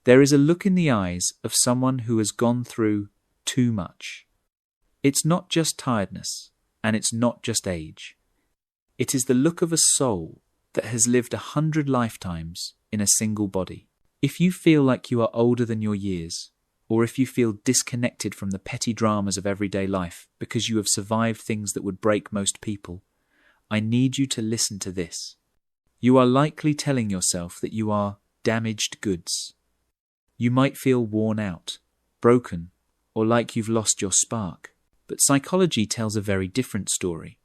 There is a look in the eyes of someone who has gone through too much. It's not just tiredness, and it's not just age. It is the look of a soul that has lived 100 lifetimes in a single body. If you feel like you are older than your years, or if you feel disconnected from the petty dramas of everyday life because you have survived things that would break most people, I need you to listen to this. You are likely telling yourself that you are damaged goods. You might feel worn out, broken, or like you've lost your spark. But psychology tells a very different story.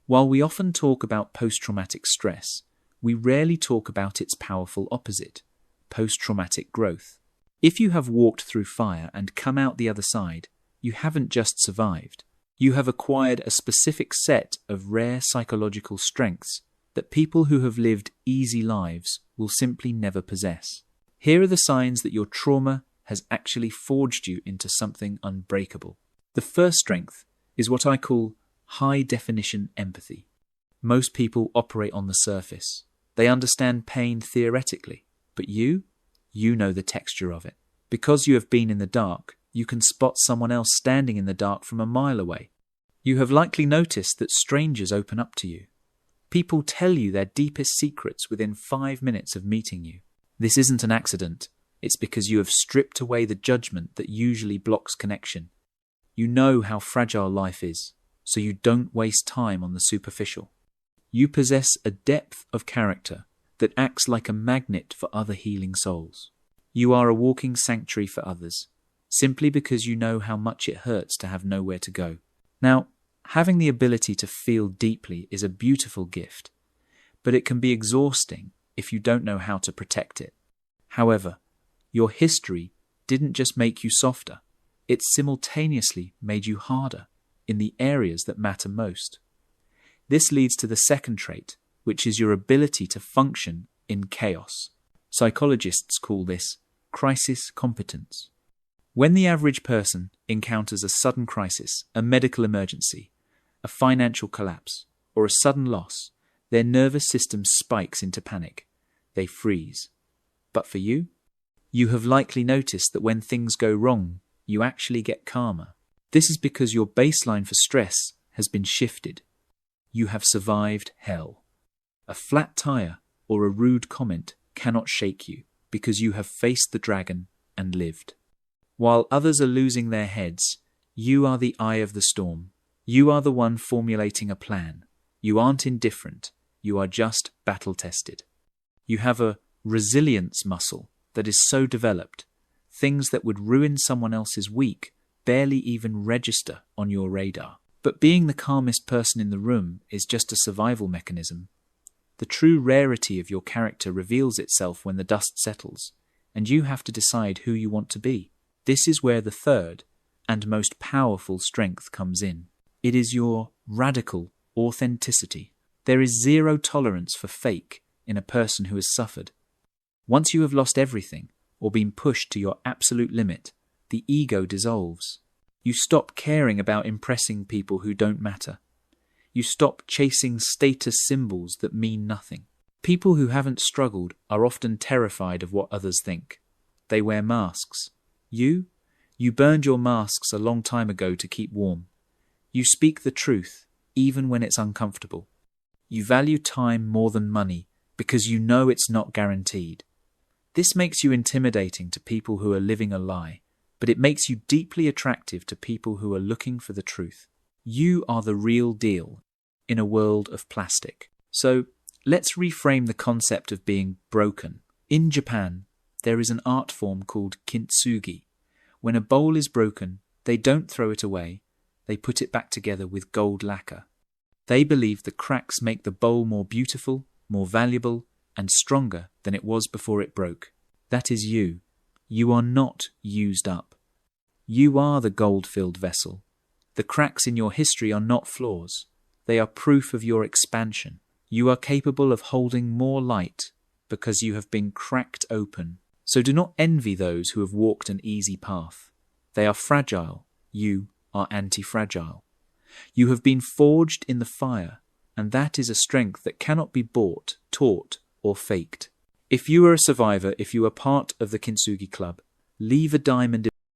While we often talk about post-traumatic stress, we rarely talk about its powerful opposite, post-traumatic growth. If you have walked through fire and come out the other side, you haven't just survived. You have acquired a specific set of rare psychological strengths that people who have lived easy lives will simply never possess. Here are the signs that your trauma has actually forged you into something unbreakable. The first strength is what I call high-definition empathy. Most people operate on the surface. They understand pain theoretically, but you know the texture of it. Because you have been in the dark, you can spot someone else standing in the dark from a mile away. You have likely noticed that strangers open up to you. People tell you their deepest secrets within 5 minutes of meeting you. This isn't an accident. It's because you have stripped away the judgment that usually blocks connection. You know how fragile life is, so you don't waste time on the superficial. You possess a depth of character that acts like a magnet for other healing souls. You are a walking sanctuary for others, simply because you know how much it hurts to have nowhere to go. Now, having the ability to feel deeply is a beautiful gift, but it can be exhausting if you don't know how to protect it. However, your history didn't just make you softer, it simultaneously made you harder in the areas that matter most. This leads to the second trait, which is your ability to function in chaos. Psychologists call this crisis competence. When the average person encounters a sudden crisis, a medical emergency, a financial collapse, or a sudden loss, their nervous system spikes into panic. They freeze. But for you, you have likely noticed that when things go wrong, you actually get calmer. This is because your baseline for stress has been shifted. You have survived hell. A flat tire or a rude comment cannot shake you because you have faced the dragon and lived. While others are losing their heads, you are the eye of the storm. You are the one formulating a plan. You aren't indifferent. You are just battle-tested. You have a resilience muscle that is so developed, things that would ruin someone else's week barely even register on your radar. But being the calmest person in the room is just a survival mechanism. The true rarity of your character reveals itself when the dust settles, and you have to decide who you want to be. This is where the third and most powerful strength comes in. It is your radical authenticity. There is zero tolerance for fake in a person who has suffered. Once you have lost everything, or been pushed to your absolute limit, the ego dissolves. You stop caring about impressing people who don't matter. You stop chasing status symbols that mean nothing. People who haven't struggled are often terrified of what others think. They wear masks. You burned your masks a long time ago to keep warm. You speak the truth, even when it's uncomfortable. You value time more than money because you know it's not guaranteed. This makes you intimidating to people who are living a lie, but it makes you deeply attractive to people who are looking for the truth. You are the real deal in a world of plastic. So let's reframe the concept of being broken. In Japan, there is an art form called kintsugi. When a bowl is broken, they don't throw it away. They put it back together with gold lacquer. They believe the cracks make the bowl more beautiful, more valuable, and stronger than it was before it broke. That is you. You are not used up. You are the gold-filled vessel. The cracks in your history are not flaws. They are proof of your expansion. You are capable of holding more light because you have been cracked open. So do not envy those who have walked an easy path. They are fragile. You are anti-fragile. You have been forged in the fire, and that is a strength that cannot be bought, taught, or faked. If you are a survivor, if you are part of the Kintsugi Club, leave a diamond